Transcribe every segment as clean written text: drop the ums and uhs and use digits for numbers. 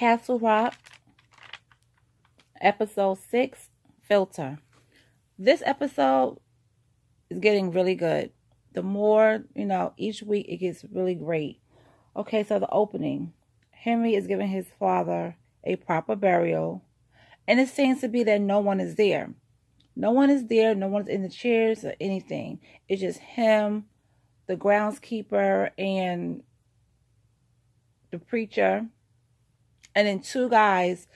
Castle Rock, episode 6, Filter. This episode is getting really good. The more, each week it gets really great. Okay, so the opening. Henry is giving his father a proper burial, and it seems to be that no one is there. No one is there. No one's in the chairs or anything. It's just him, the groundskeeper, and the preacher, and then two guys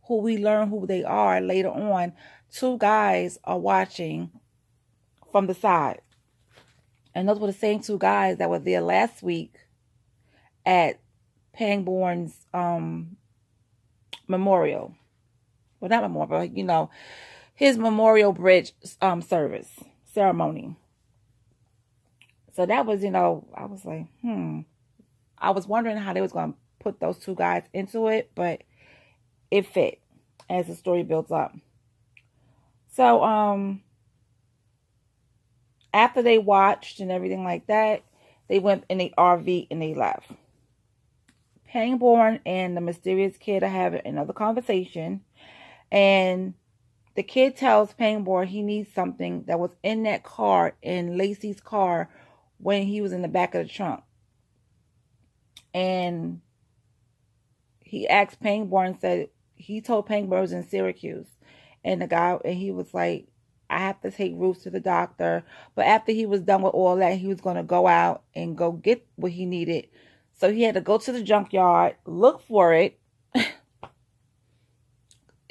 who we learn who they are later on. Two guys are watching from the side. And those were the same two guys that were there last week at Pangborn's memorial. Well, not memorial, but, his memorial bridge service, ceremony. So that was, I was like, I was wondering how they was going to put those two guys into it, but it fit as the story builds up. So, after they watched and everything like that, they went in the RV and they left. Pangborn and the mysterious kid are having another conversation, and the kid tells Pangborn he needs something that was in that car, in Lacey's car, when he was in the back of the trunk. And he asked Pangborn, said he told Pangborn it was in Syracuse, and he was like, I have to take Ruth to the doctor. But after he was done with all that, he was going to go out and go get what he needed. So he had to go to the junkyard, look for it.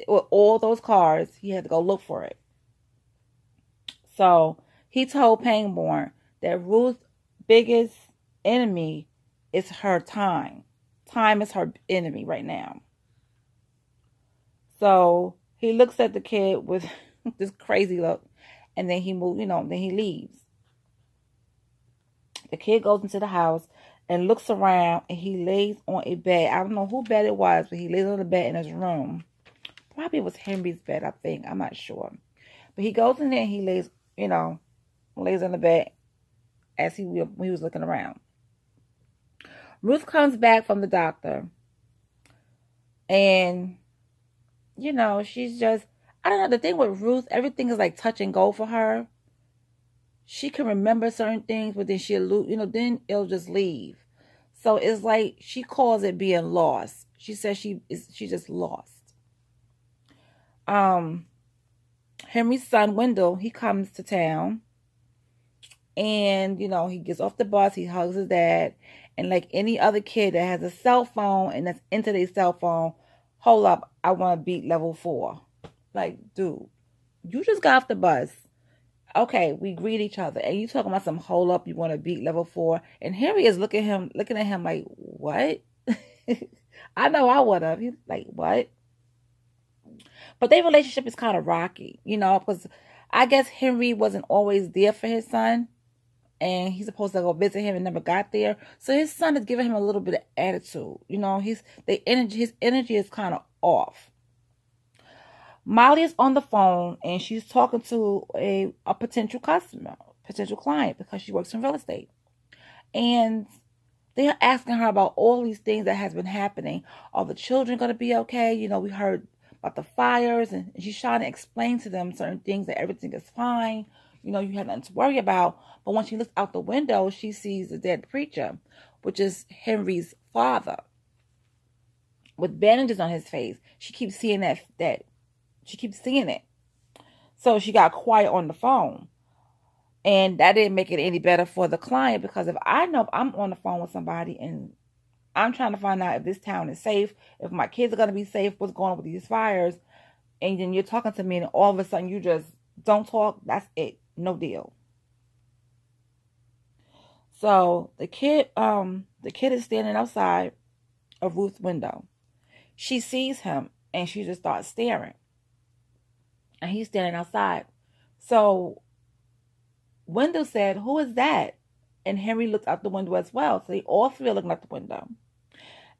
With all those cars, he had to go look for it. So he told Pangborn that Ruth's biggest enemy is her time. Time is her enemy right now. So he looks at the kid with this crazy look, and then he moves, then he leaves. The kid goes into the house and looks around, and he lays on a bed. I don't know who bed it was, but he lays on the bed in his room. Probably it was Henry's bed, I think. I'm not sure. But he goes in there and he lays, lays on the bed as he was looking around. Ruth comes back from the doctor, and, she's just, I don't know, the thing with Ruth, everything is like touch and go for her. She can remember certain things, but then then it'll just leave. So it's like she calls it being lost. She says she's just lost. Henry's son Wendell, he comes to town, and he gets off the bus, he hugs his dad, and like any other kid that has a cell phone and that's into their cell phone, hold up, I want to beat level 4. Like, dude, you just got off the bus. Okay, we greet each other, and you talking about some hold up, you want to beat level 4, and Henry is looking at him like, what? I know I would have. He's like, what? But their relationship is kind of rocky, because I guess Henry wasn't always there for his son, and he's supposed to go visit him and never got there. So his son is giving him a little bit of attitude. His energy is kind of off. Molly is on the phone, and she's talking to a potential customer, potential client, because she works in real estate. And they're asking her about all these things that has been happening. Are the children going to be okay? We heard about the fires, and she's trying to explain to them certain things, that everything is fine. You have nothing to worry about. But when she looks out the window, she sees the dead preacher, which is Henry's father, with bandages on his face. She keeps seeing that she keeps seeing it. So she got quiet on the phone. And that didn't make it any better for the client, because if I know I'm on the phone with somebody and I'm trying to find out if this town is safe, if my kids are going to be safe, what's going on with these fires, and then you're talking to me and all of a sudden you just don't talk, that's it. No deal. So the kid is standing outside of Ruth's window. She sees him and she just starts staring. And he's standing outside. So Wendell said, who is that? And Henry looked out the window as well. So they all three are looking out the window.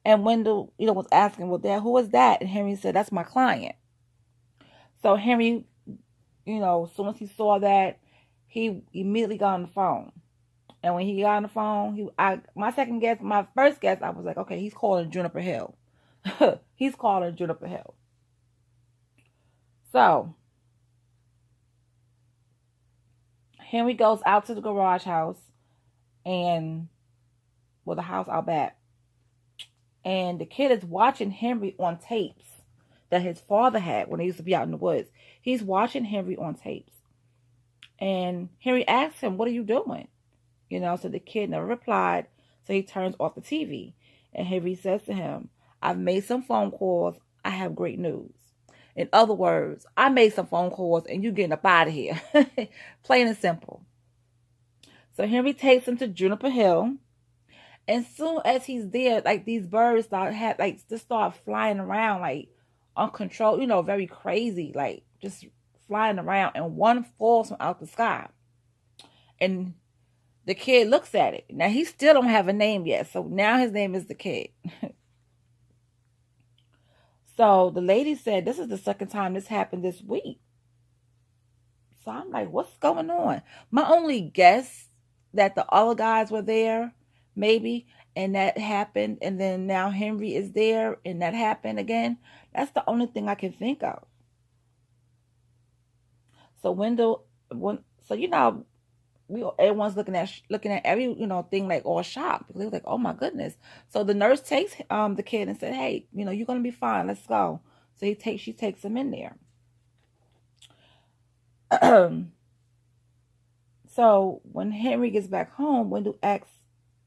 And Wendell, was asking, well, Dad, who is that? And Henry said, that's my client. So Henry, as soon as he saw that, he immediately got on the phone. And when he got on the phone, my first guess, I was like, okay, he's calling Juniper Hill. He's calling Juniper Hill. So Henry goes out to the garage house and the house out back. And the kid is watching Henry on tapes that his father had when he used to be out in the woods. He's watching Henry on tapes. And Henry asks him, "What are you doing?" So the kid never replied. So he turns off the TV. And Henry says to him, "I've made some phone calls. I have great news." In other words, I made some phone calls and you getting up out of here. Plain and simple. So Henry takes him to Juniper Hill. And soon as he's there, like these birds start flying around like uncontrolled, very crazy, like just flying around, and one falls from out the sky. And the kid looks at it. Now he still don't have a name yet, so now his name is the kid. So the lady said this is the second time this happened this week. So I'm like, what's going on? My only guess that the other guys were there, maybe, and that happened, and then now Henry is there, and that happened again. That's the only thing I can think of. So everyone's looking at every thing like all shocked, because they was like, oh my goodness. So the nurse takes the kid and said, "Hey, you're gonna be fine. Let's go." So she takes him in there. So when Henry gets back home, Wendell asks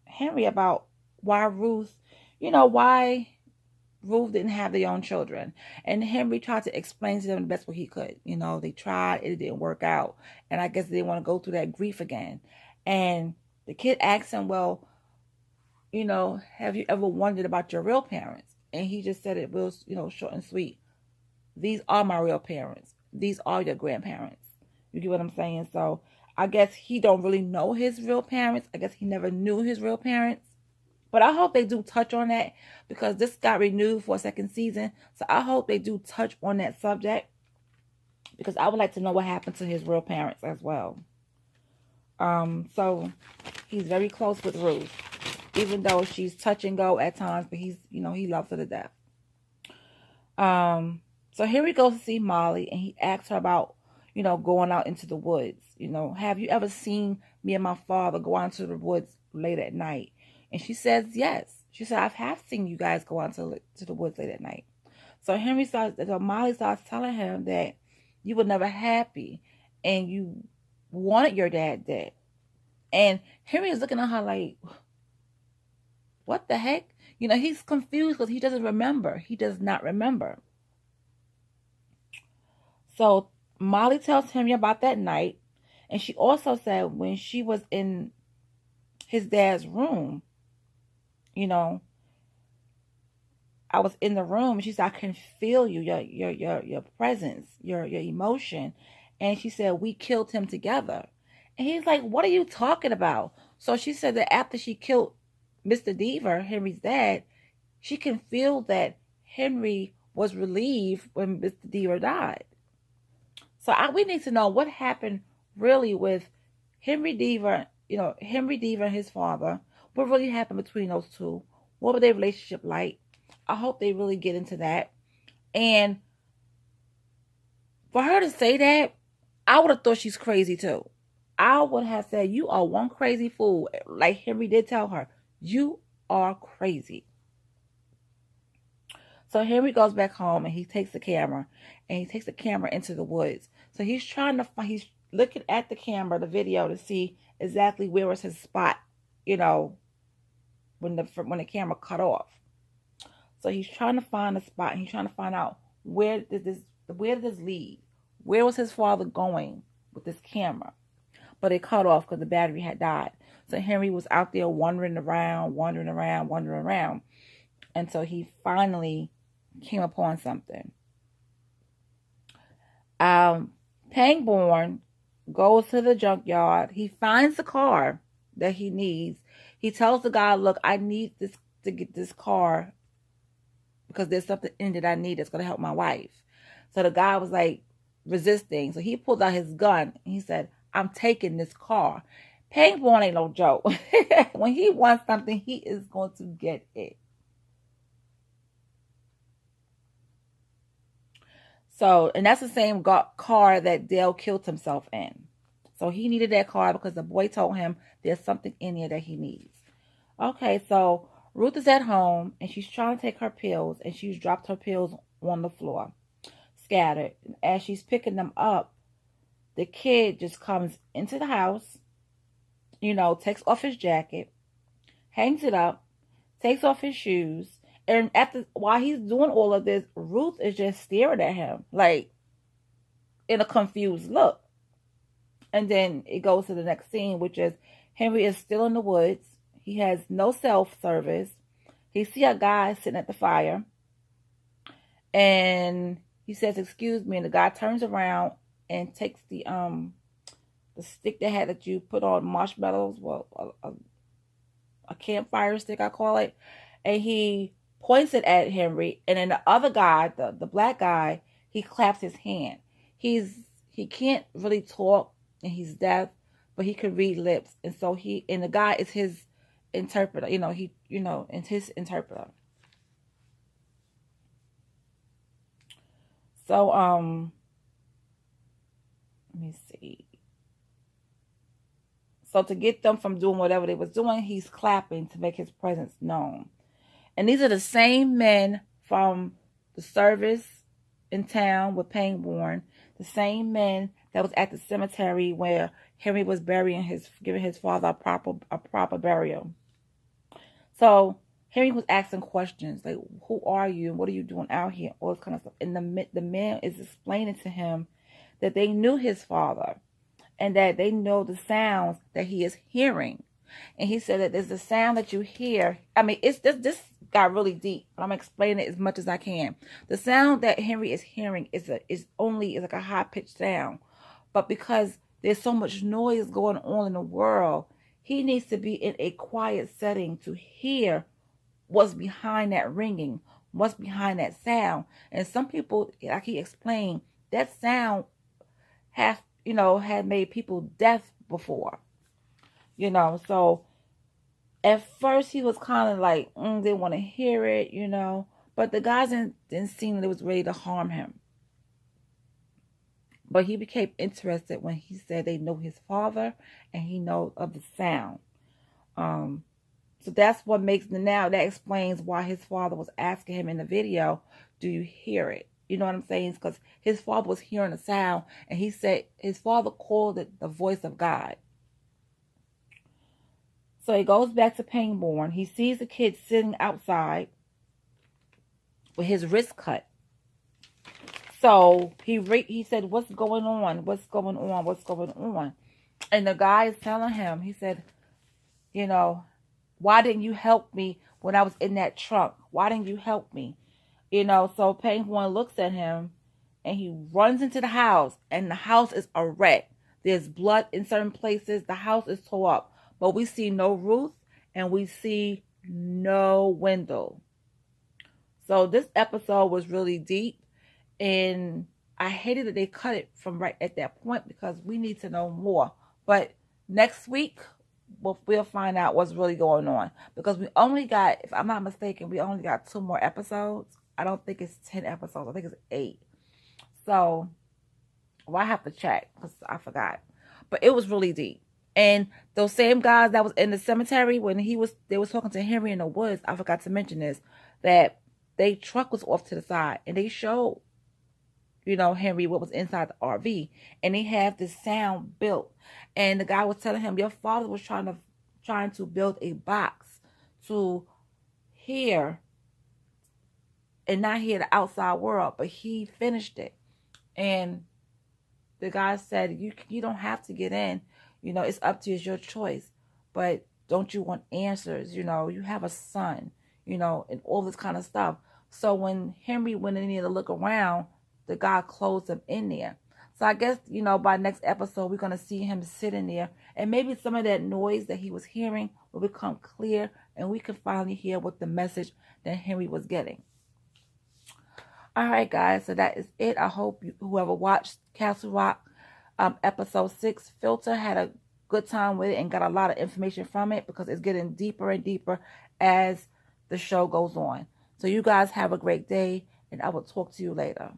Henry about why Ruth didn't have their own children. And Henry tried to explain to them the best way he could. They tried, it didn't work out. And I guess they didn't want to go through that grief again. And the kid asked him, "Well, have you ever wondered about your real parents?" And he just said it was, short and sweet. "These are my real parents. These are your grandparents." You get what I'm saying? So I guess he don't really know his real parents. I guess he never knew his real parents. But I hope they do touch on that, because this got renewed for a second season. So I hope they do touch on that subject, because I would like to know what happened to his real parents as well. So he's very close with Ruth, even though she's touch and go at times, but he loves her to death. So here he goes to see Molly, and he asks her about, going out into the woods. "Have you ever seen me and my father go out into the woods late at night?" And she says yes. She said, "I have seen you guys go out to the woods late at night." So Molly starts telling him that you were never happy and you wanted your dad dead. And Henry is looking at her like, what the heck? He's confused because he doesn't remember. He does not remember. So Molly tells Henry about that night. And she also said when she was in his dad's room, I was in the room, and she said, "I can feel you, your presence, your emotion." And she said, "We killed him together." And he's like, "What are you talking about?" So she said that after she killed Mr. Deaver, Henry's dad, she can feel that Henry was relieved when Mr. Deaver died. So we need to know what happened really with Henry Deaver, and his father. What really happened between those two? What was their relationship like? I hope they really get into that. And for her to say that, I would have thought she's crazy too. I would have said, "You are one crazy fool." Like Henry did tell her, "You are crazy." So Henry goes back home, and he takes the camera into the woods. So he's looking at the camera, the video, to see exactly where was his spot, when the camera cut off. So he's trying to find a spot, and he's trying to find out where did this lead? Where was his father going with this camera? But it cut off because the battery had died. So Henry was out there wandering around. And so he finally came upon something. Pangborn goes to the junkyard. He finds the car that he needs. He tells the guy, "Look, I need to get this car because there's something in it I need that's going to help my wife." So the guy was like resisting. So he pulled out his gun and he said, "I'm taking this car." Pangborn ain't no joke. When he wants something, he is going to get it. So, and that's the same car that Dale killed himself in. So he needed that car because the boy told him there's something in there that he needs. Okay, so Ruth is at home and she's trying to take her pills and she's dropped her pills on the floor, scattered. And as she's picking them up, the kid just comes into the house, takes off his jacket, hangs it up, takes off his shoes, and while he's doing all of this, Ruth is just staring at him like in a confused look. And then it goes to the next scene, which is Henry is still in the woods. He has no cell service. He see a guy sitting at the fire, and he says, "Excuse me," and the guy turns around and takes the stick that you put on marshmallows, well, a campfire stick, I call it, and he points it at Henry, and then the other guy, the black guy, he claps his hand. He can't really talk, and he's deaf, but he can read lips, and so and the guy is his interpreter. And his interpreter. So let me see. So to get them from doing whatever they was doing, he's clapping to make his presence known. And these are the same men from the service in town with Pangborn, the same men that was at the cemetery where Henry was giving his father a proper burial. So Henry was asking questions like, "Who are you? And what are you doing out here?" All this kind of stuff. And the man is explaining to him that they knew his father and that they know the sounds that he is hearing. And he said that there's the sound that you hear. I mean, this got really deep, but I'm explaining it as much as I can. The sound that Henry is hearing is like a high pitched sound, but because there's so much noise going on in the world, he needs to be in a quiet setting to hear what's behind that ringing, what's behind that sound. And some people, like he explained, that sound had made people deaf before. So at first he was kind of like, they want to hear it, but the guys didn't seem that it was ready to harm him. But he became interested when he said they know his father and he knows of the sound. So that's what that explains why his father was asking him in the video, "Do you hear it?" You know what I'm saying? It's because his father was hearing a sound, and he said his father called it the voice of God. So he goes back to Pangborn. He sees the kid sitting outside with his wrist cut. So he said, "What's going on? What's going on? What's going on?" And the guy is telling him, he said, "Why didn't you help me when I was in that trunk? Why didn't you help me?" So Pangborn looks at him and he runs into the house, and the house is a wreck. There's blood in certain places. The house is tore up. But we see no Ruth and we see no Wendell. So this episode was really deep, and I hated that they cut it from right at that point because we need to know more. But next week, we'll find out what's really going on, because we only got, if I'm not mistaken, we only got 2 more episodes. I don't think it's 10 episodes. I think it's 8. So, I have to check because I forgot. But it was really deep. And those same guys that was in the cemetery when they was talking to Henry in the woods, I forgot to mention this, that their truck was off to the side and they showed, Henry what was inside the RV, and they have this sound built. And the guy was telling him, your father was trying to build a box to hear and not hear the outside world, but he finished it. And the guy said, you don't have to get in. It's up to you. It's your choice. But don't you want answers? You have a son, and all this kind of stuff. So when Henry went in there to look around, the guy closed him in there. So I guess, by next episode, we're going to see him sitting there. And maybe some of that noise that he was hearing will become clear. And we can finally hear what the message that Henry was getting. All right, guys. So that is it. I hope whoever watched Castle Rock episode 6 Filter had a good time with it and got a lot of information from it, because it's getting deeper and deeper as the show goes on. So you guys have a great day, and I will talk to you later.